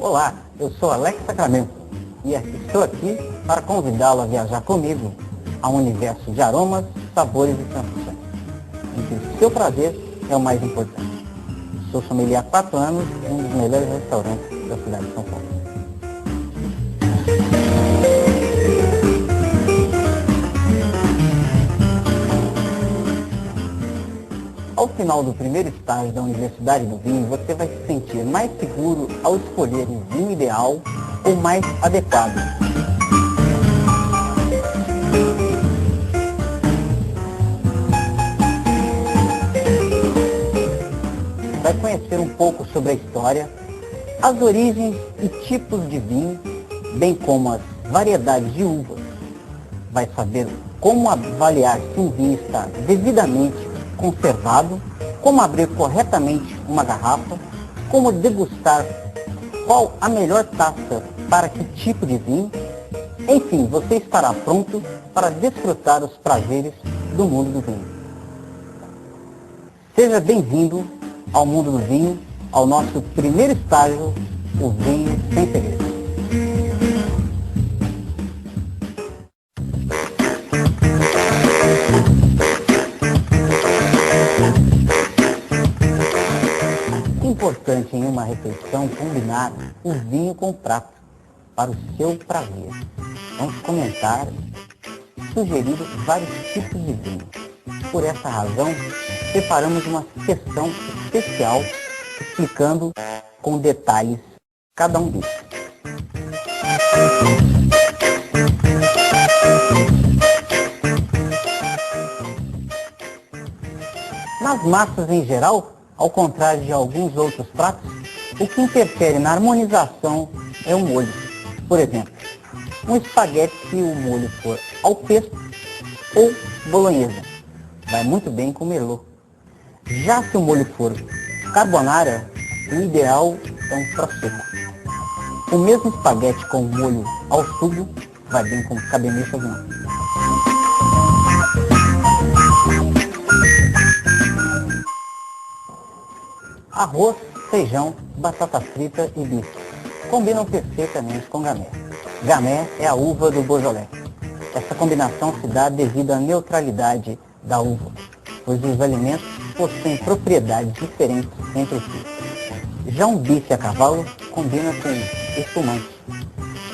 Olá, eu sou Alex Sacramento e estou aqui para convidá-lo a viajar comigo a um universo de aromas, sabores e sensações, em que o seu prazer é o mais importante. Sou sommelier há 4 anos em um dos melhores restaurantes da cidade de São Paulo. Ao final do primeiro estágio da Universidade do Vinho, você vai se sentir mais seguro ao escolher o vinho ideal ou mais adequado. Vai conhecer um pouco sobre a história, as origens e tipos de vinho, bem como as variedades de uvas. Vai saber como avaliar se um vinho está devidamente conservado, como abrir corretamente uma garrafa, como degustar qual a melhor taça para que tipo de vinho. Enfim, você estará pronto para desfrutar os prazeres do mundo do vinho. Seja bem-vindo ao mundo do vinho, ao nosso primeiro estágio, o Vinho Sem Segredo. Importante em uma refeição combinar o vinho com o prato para o seu prazer. Vamos comentar e sugerir vários tipos de vinho. Por essa razão, preparamos uma sessão especial explicando com detalhes cada um deles. Nas massas em geral, ao contrário de alguns outros pratos, o que interfere na harmonização é o molho. Por exemplo, um espaguete se o molho for ao pesto ou bolonhesa, vai muito bem com merlot. Já se o molho for carbonara, o ideal é um prosecco. O mesmo espaguete com molho ao sugo vai bem com cabernet sauvignon. Arroz, feijão, batata frita e bife combinam perfeitamente com gamé. Gamé é a uva do Beaujolais. Essa combinação se dá devido à neutralidade da uva, pois os alimentos possuem propriedades diferentes entre si. Já um bife a cavalo combina com espumante,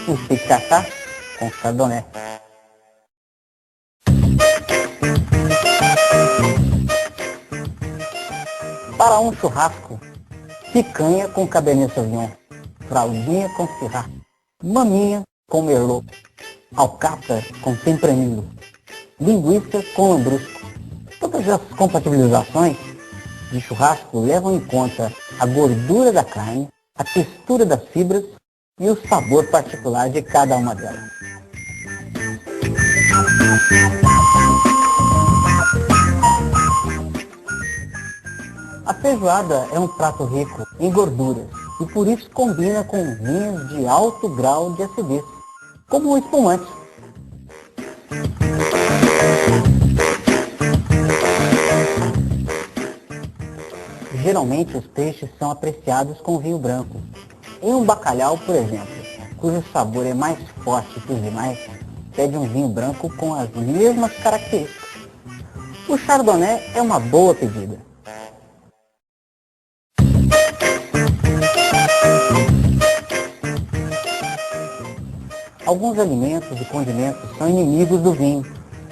um steak tartar com chardonnay. Para um churrasco, picanha com cabernet sauvignon, fraldinha com syrah, maminha com merlot, alcatra com tempranillo, linguiça com lambrusco. Todas as compatibilizações de churrasco levam em conta a gordura da carne, a textura das fibras e o sabor particular de cada uma delas. A feijoada é um prato rico em gorduras e por isso combina com vinhos de alto grau de acidez, como o espumante. Geralmente os peixes são apreciados com vinho branco. Em um bacalhau, por exemplo, cujo sabor é mais forte que os demais, pede um vinho branco com as mesmas características. O chardonnay é uma boa pedida. Alguns alimentos e condimentos são inimigos do vinho.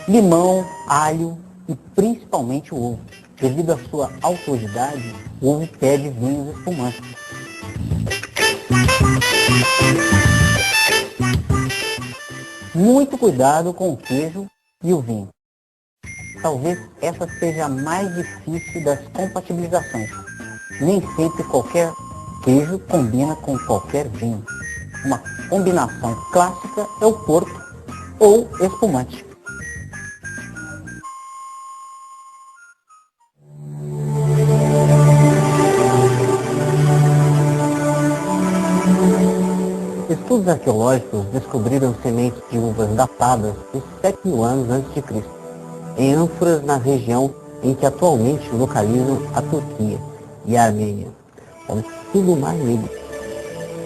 Limão, alho e principalmente o ovo. Devido à sua autoridade, o ovo pede vinhos espumantes. Muito cuidado com o queijo e o vinho. Talvez essa seja a mais difícil das compatibilizações. Nem sempre qualquer queijo combina com qualquer vinho. Uma combinação clássica é o porto ou espumante. Estudos arqueológicos descobriram sementes de uvas datadas de 7.000 anos a.C., em ânforas na região em que atualmente localizam a Turquia e a Armênia, ao sul do Mar Negro.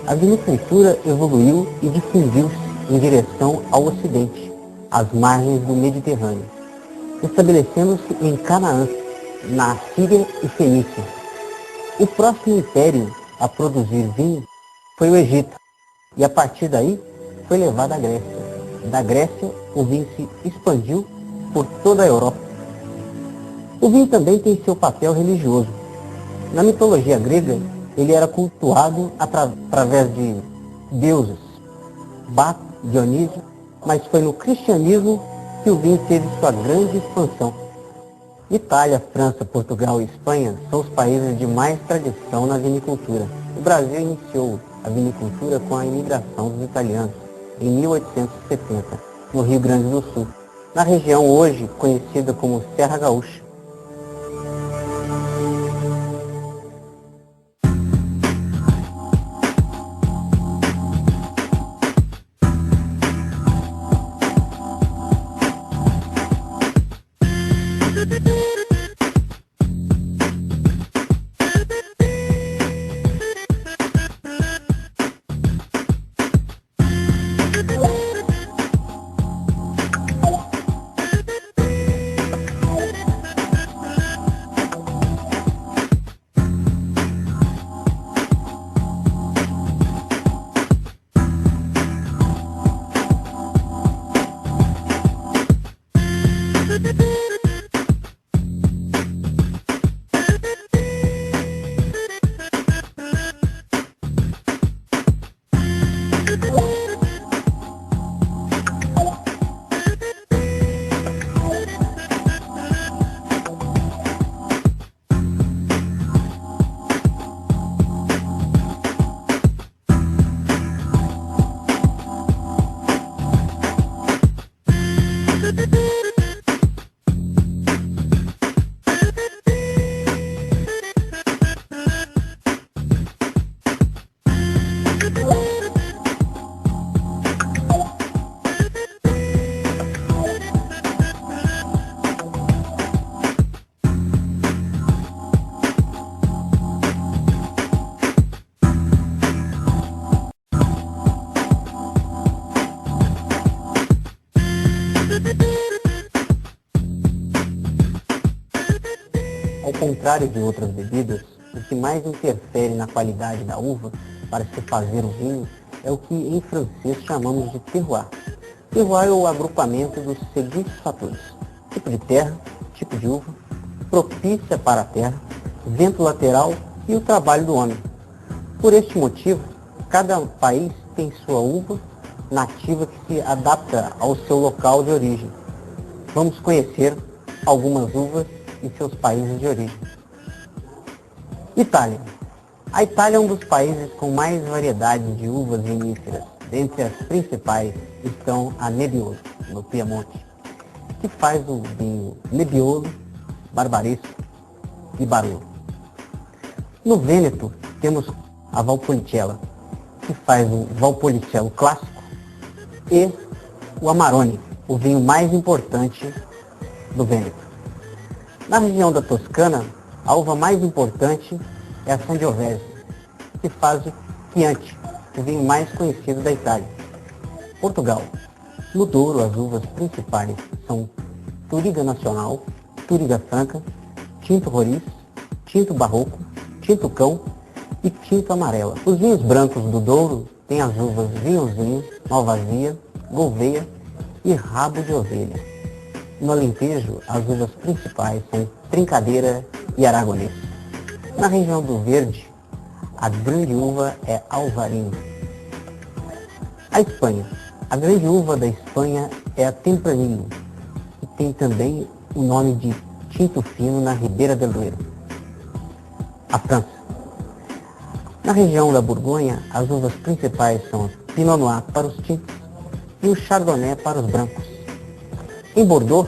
A vinicultura evoluiu e difundiu-se em direção ao ocidente, às margens do Mediterrâneo, estabelecendo-se em Canaã, na Síria e Fenícia. O próximo império a produzir vinho foi o Egito, e a partir daí foi levado à Grécia. Da Grécia, o vinho se expandiu por toda a Europa. O vinho também tem seu papel religioso. Na mitologia grega, ele era cultuado através de deuses, Baco, Dionísio, mas foi no cristianismo que o vinho teve sua grande expansão. Itália, França, Portugal e Espanha são os países de mais tradição na vinicultura. O Brasil iniciou a vinicultura com a imigração dos italianos em 1870, no Rio Grande do Sul, na região hoje conhecida como Serra Gaúcha. Ao contrário de outras bebidas, o que mais interfere na qualidade da uva para se fazer o vinho é o que em francês chamamos de terroir. Terroir é o agrupamento dos seguintes fatores: tipo de terra, tipo de uva, propícia para a terra, vento lateral e o trabalho do homem. Por este motivo, cada país tem sua uva nativa que se adapta ao seu local de origem. Vamos conhecer algumas uvas em seus países de origem. Itália. A Itália é um dos países com mais variedade de uvas viníferas. Dentre as principais estão a Nebbiolo, no Piemonte, que faz o vinho Nebbiolo, Barbaresco e Barolo. No Vêneto temos a Valpolicella, que faz o Valpolicella clássico, e o Amarone, o vinho mais importante do Vêneto. Na região da Toscana, a uva mais importante é a Sangiovese, que faz o Chianti, o vinho mais conhecido da Itália. Portugal. No Douro, as uvas principais são Touriga Nacional, Touriga Franca, Tinto Roriz, Tinto Barroco, Tinto Cão e Tinto Amarela. Os vinhos brancos do Douro têm as uvas Vinhozinho, Malvasia, Gouveia e Rabo de Ovelha. No Alentejo, as uvas principais são Trincadeira e Aragonês. Na região do Verde, a grande uva é Alvarinho. A Espanha. A grande uva da Espanha é a Tempranillo, que tem também o nome de Tinto Fino na Ribeira del Duero. A França. Na região da Borgonha, as uvas principais são a Pinot Noir para os tintos e o Chardonnay para os brancos. Em Bordeaux,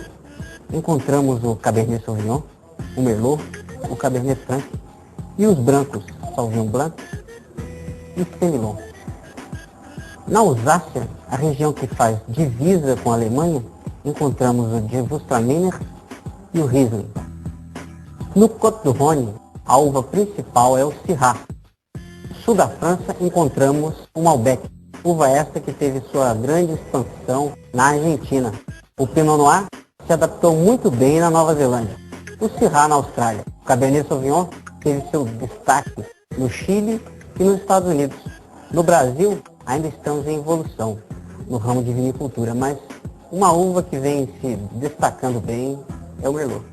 encontramos o Cabernet Sauvignon, o Merlot, o Cabernet Franc e os brancos Sauvignon Blanc e Semillon. Na Alsácia, a região que faz divisa com a Alemanha, encontramos o Gewürztraminer e o Riesling. No Côte du Rhône, a uva principal é o Syrah. sul da França encontramos o Malbec, uva esta que teve sua grande expansão na Argentina. O Pinot Noir se adaptou muito bem na Nova Zelândia. O Syrah na Austrália. O Cabernet Sauvignon teve seu destaque no Chile e nos Estados Unidos. No Brasil, ainda estamos em evolução no ramo de vinicultura, mas uma uva que vem se destacando bem é o Merlot.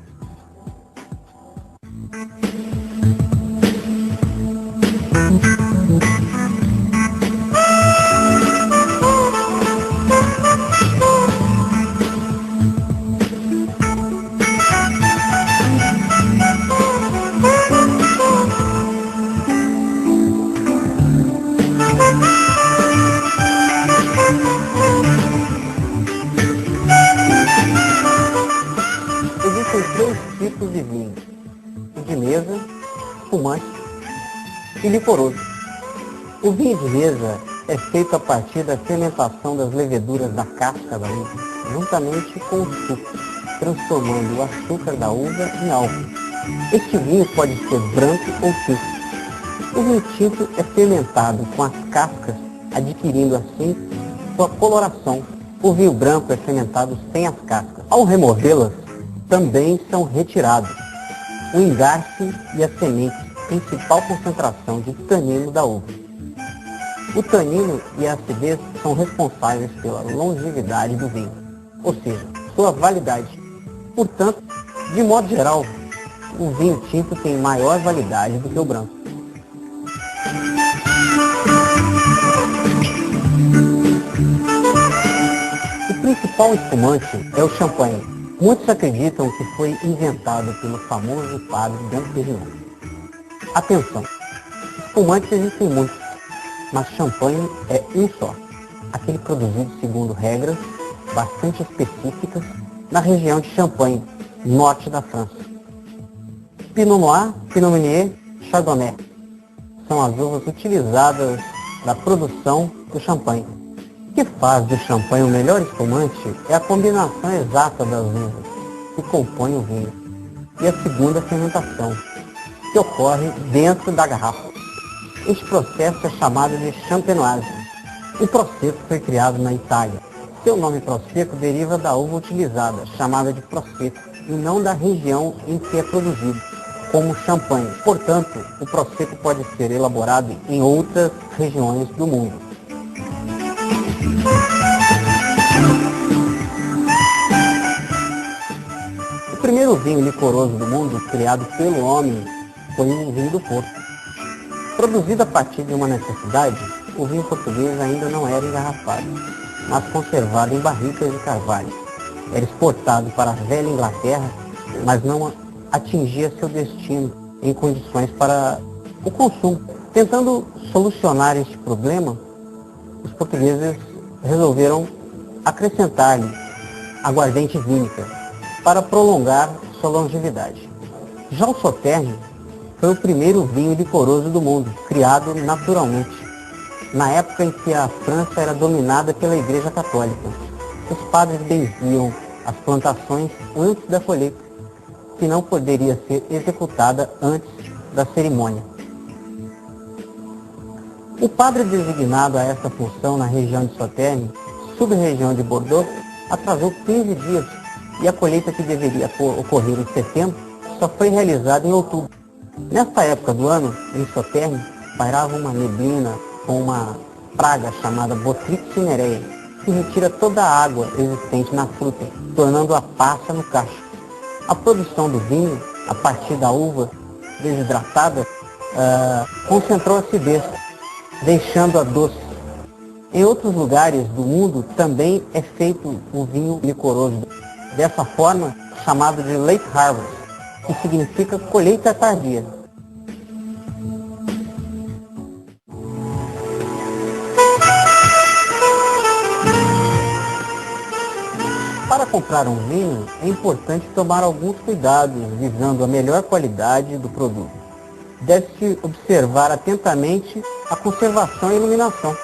Existem três tipos de vinho: o de mesa, espumante e licoroso. O vinho de mesa é feito a partir da fermentação das leveduras da casca da uva, juntamente com o suco, transformando o açúcar da uva em álcool. Este vinho pode ser branco ou tinto. O vinho tinto é fermentado com as cascas, adquirindo assim sua coloração. O vinho branco é fermentado sem as cascas. Ao removê-las, também são retirados o engarce e a semente, principal concentração de tanino da uva. O tanino e a acidez são responsáveis pela longevidade do vinho, ou seja, sua validade. Portanto, de modo geral, o vinho tinto tem maior validade do que o branco. O principal espumante é o champanhe. Muitos acreditam que foi inventado pelo famoso padre Dom Pérignon. Atenção, espumantes existem muitos, mas champanhe é um só, aquele produzido segundo regras bastante específicas na região de Champagne, norte da França. Pinot Noir, Pinot Meunier, Chardonnay são as uvas utilizadas na produção do champanhe. O que faz do champanhe o melhor espumante é a combinação exata das uvas que compõem o vinho e a segunda fermentação, que ocorre dentro da garrafa. Este processo é chamado de champenoise. O Prosecco foi criado na Itália. Seu nome Prosecco deriva da uva utilizada, chamada de Prosecco, e não da região em que é produzido, como champanhe. Portanto, o Prosecco pode ser elaborado em outras regiões do mundo. O primeiro vinho licoroso do mundo, criado pelo homem, foi o vinho do Porto. Produzido a partir de uma necessidade, o vinho português ainda não era engarrafado, mas conservado em barricas de carvalho. Era exportado para a velha Inglaterra, mas não atingia seu destino em condições para o consumo. Tentando solucionar este problema, os portugueses resolveram acrescentar-lhe aguardente vínica para prolongar sua longevidade. Já o Sauternes foi o primeiro vinho licoroso do mundo, criado naturalmente, na época em que a França era dominada pela Igreja Católica. Os padres benziam as plantações antes da colheita, que não poderia ser executada antes da cerimônia. O padre designado a essa função na região de Sauternes, sub-região de Bordeaux, atrasou 15 dias e a colheita, que deveria ocorrer em setembro, só foi realizada em outubro. Nesta época do ano, em Sauternes, pairava uma neblina com uma praga chamada Botrytis cinerea, que retira toda a água existente na fruta, tornando-a passa no cacho. A produção do vinho, a partir da uva desidratada, concentrou a acidez, deixando-a doce. Em outros lugares do mundo também é feito o vinho licoroso, dessa forma chamado de late harvest, que significa colheita tardia. Para comprar um vinho, é importante tomar alguns cuidados visando a melhor qualidade do produto. Deve-se observar atentamente a conservação e iluminação.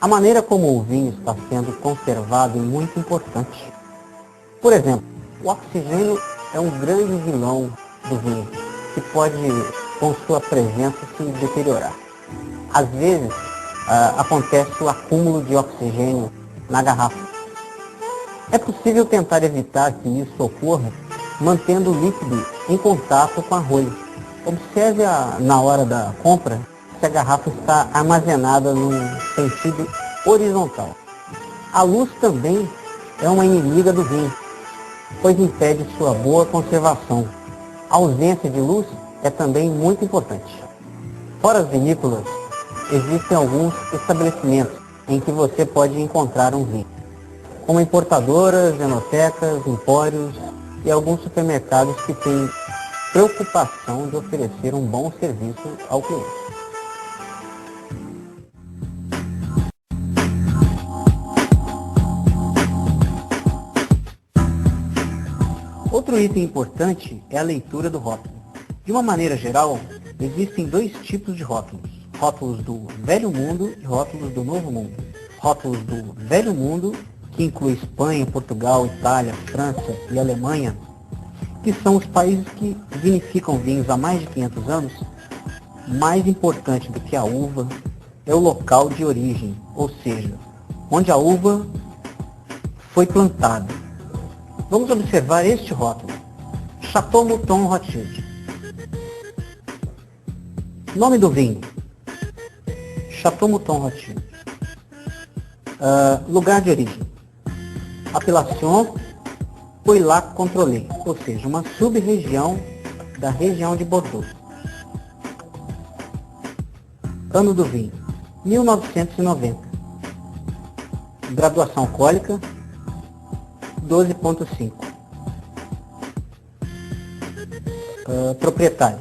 A maneira como o vinho está sendo conservado é muito importante. Por exemplo, o oxigênio é um grande vilão do vinho, que pode com sua presença se deteriorar. Às vezes, acontece o acúmulo de oxigênio na garrafa. É possível tentar evitar que isso ocorra mantendo o líquido em contato com a rolha. Observe na hora da compra se a garrafa está armazenada no sentido horizontal. A luz também é uma inimiga do vinho, pois impede sua boa conservação. A ausência de luz é também muito importante. Fora as vinícolas, existem alguns estabelecimentos em que você pode encontrar um vinho, como importadoras, enotecas, empórios e alguns supermercados que têm preocupação de oferecer um bom serviço ao cliente. Outro item importante é a leitura do rótulo. De uma maneira geral, existem dois tipos de rótulos: rótulos do Velho Mundo e rótulos do Novo Mundo. Rótulos do Velho Mundo, que inclui Espanha, Portugal, Itália, França e Alemanha, que são os países que vinificam vinhos há mais de 500 anos. Mais importante do que a uva é o local de origem, ou seja, onde a uva foi plantada. Vamos observar este rótulo: Chateau Mouton Rothschild. Nome do vinho: Chateau Mouton Rothschild. Lugar de origem: Appellation Pauillac Contrôlée, ou seja, uma sub-região da região de Bordeaux. Ano do vinho: 1990. Graduação alcoólica: 12,5. Proprietário: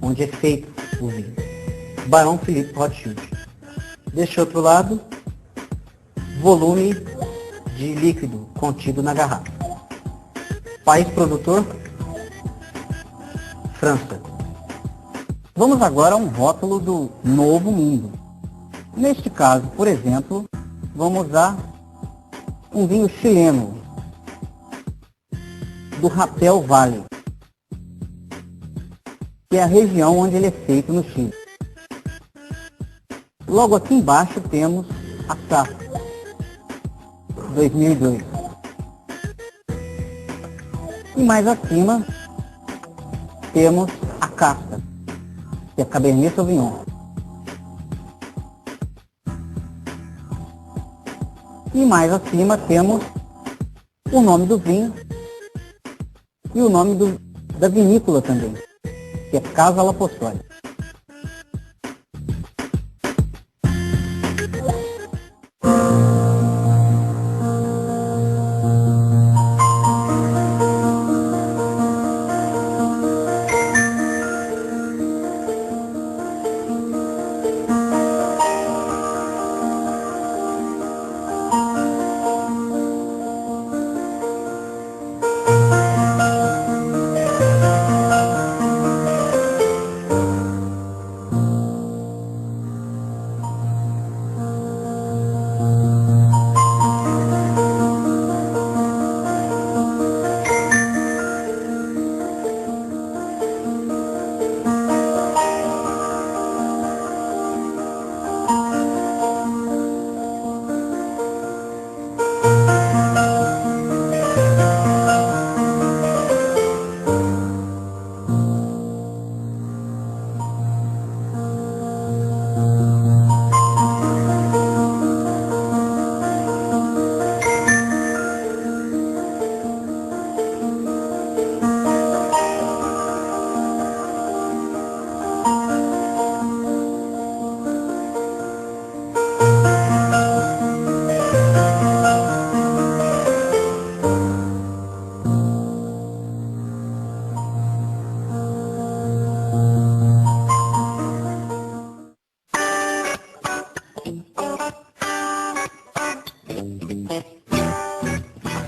onde é feito o vinho: Barão Philippe Rothschild. Deste outro lado, volume de líquido contido na garrafa. País produtor: França. Vamos agora a um rótulo do Novo Mundo. Neste caso, por exemplo, vamos usar um vinho chileno, do Rapel Valley, que é a região onde ele é feito no Chile. Logo aqui embaixo temos a safra 2002. E mais acima temos a casta, que é Cabernet Sauvignon. E mais acima temos o nome do vinho e o nome da vinícola também, que é Casa L'Apostoli.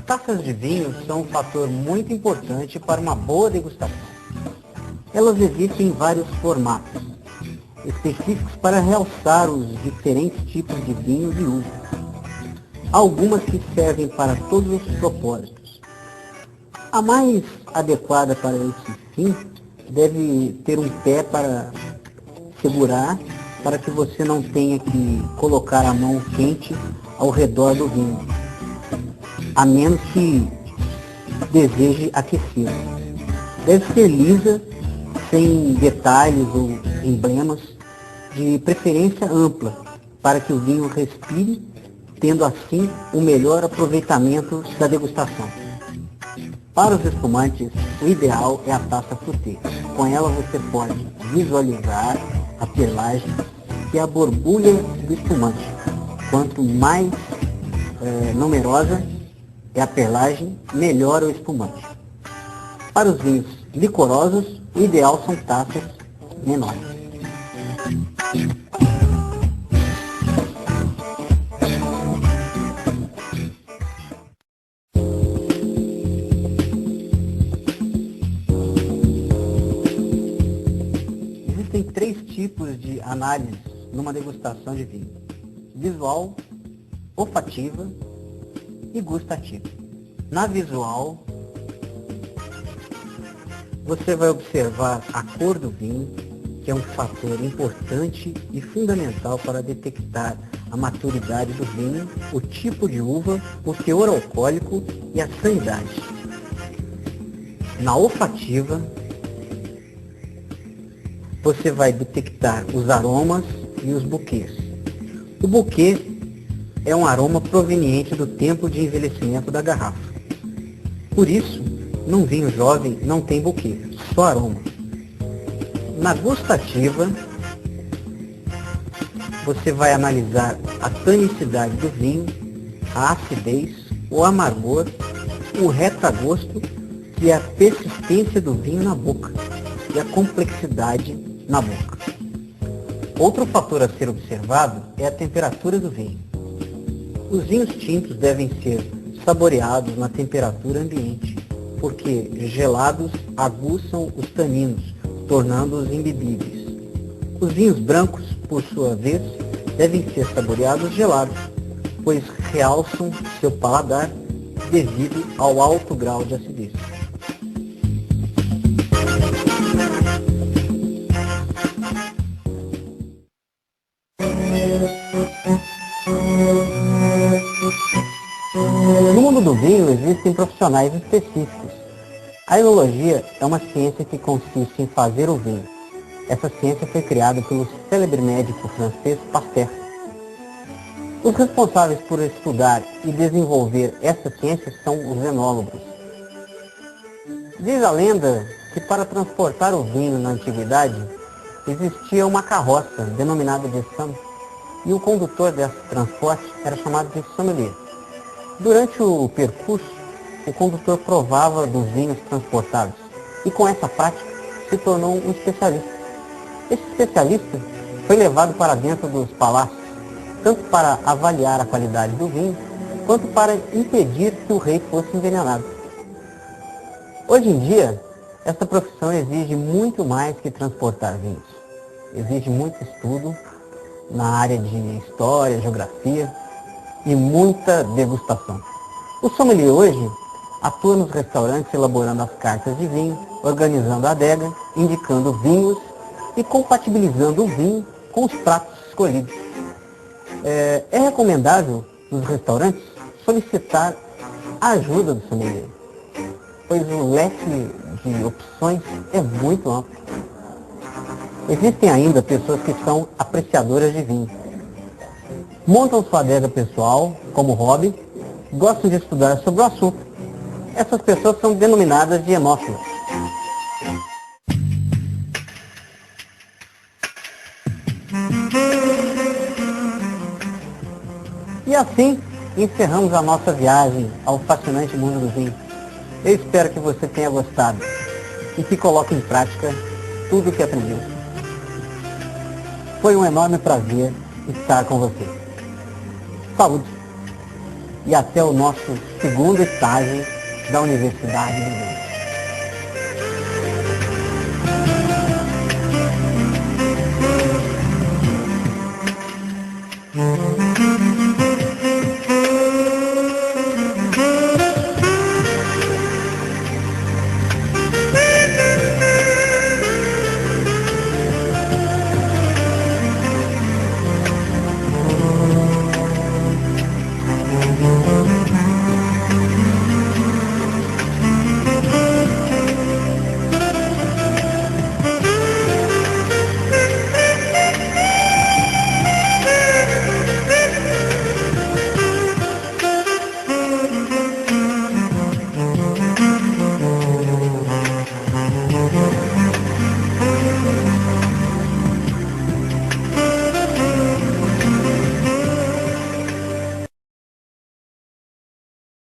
Taças de vinho são um fator muito importante para uma boa degustação. Elas existem em vários formatos, específicos para realçar os diferentes tipos de vinhos e uvas. Há algumas que servem para todos os propósitos. A mais adequada para esse fim deve ter um pé para segurar, para que você não tenha que colocar a mão quente ao redor do vinho, a menos que deseje aquecê-lo. Deve ser lisa, sem detalhes ou emblemas, de preferência ampla, para que o vinho respire, tendo assim o melhor aproveitamento da degustação. Para os espumantes, o ideal é a taça fruté. Com ela você pode visualizar a perlagem e a borbulha do espumante. Quanto mais numerosa é a perlagem, melhor o espumante. Para os vinhos licorosos, o ideal são taças menores. Existem 3 tipos de análise numa degustação de vinho: visual, olfativa e gustativa. Na visual, você vai observar a cor do vinho, que é um fator importante e fundamental para detectar a maturidade do vinho, o tipo de uva, o teor alcoólico e a sanidade. Na olfativa, você vai detectar os aromas e os buquês. O buquê é um aroma proveniente do tempo de envelhecimento da garrafa. Por isso, num vinho jovem não tem buquê, só aroma. Na gustativa, você vai analisar a tanicidade do vinho, a acidez, o amargor, o retrogosto e a persistência do vinho na boca e a complexidade na boca. Outro fator a ser observado é a temperatura do vinho. Os vinhos tintos devem ser saboreados na temperatura ambiente, porque gelados aguçam os taninos, tornando-os imbebíveis. Os vinhos brancos, por sua vez, devem ser saboreados gelados, pois realçam seu paladar devido ao alto grau de acidez. No mundo do vinho existem profissionais específicos. A enologia é uma ciência que consiste em fazer o vinho. Essa ciência foi criada pelo célebre médico francês Pasteur. Os responsáveis por estudar e desenvolver essa ciência são os enólogos. Diz a lenda que para transportar o vinho na antiguidade existia uma carroça denominada de sam, e o condutor desse transporte era chamado de sommelier. Durante o percurso, o condutor provava dos vinhos transportados e com essa prática se tornou um especialista. Esse especialista foi levado para dentro dos palácios, tanto para avaliar a qualidade do vinho, quanto para impedir que o rei fosse envenenado. Hoje em dia, essa profissão exige muito mais que transportar vinhos. Exige muito estudo na área de história, geografia e muita degustação. O sommelier hoje atua nos restaurantes elaborando as cartas de vinho, organizando a adega, indicando vinhos e compatibilizando o vinho com os pratos escolhidos. É recomendável nos restaurantes solicitar a ajuda do sommelier, pois o leque de opções é muito amplo. Existem ainda pessoas que são apreciadoras de vinho. Montam sua adega pessoal como hobby, gostam de estudar sobre o assunto. Essas pessoas são denominadas de enófilos. E assim encerramos a nossa viagem ao fascinante mundo do vinho. Eu espero que você tenha gostado e que coloque em prática tudo o que aprendeu. Foi um enorme prazer estar com você. Saúde! E até o nosso segundo estágio da Universidade do Vinho.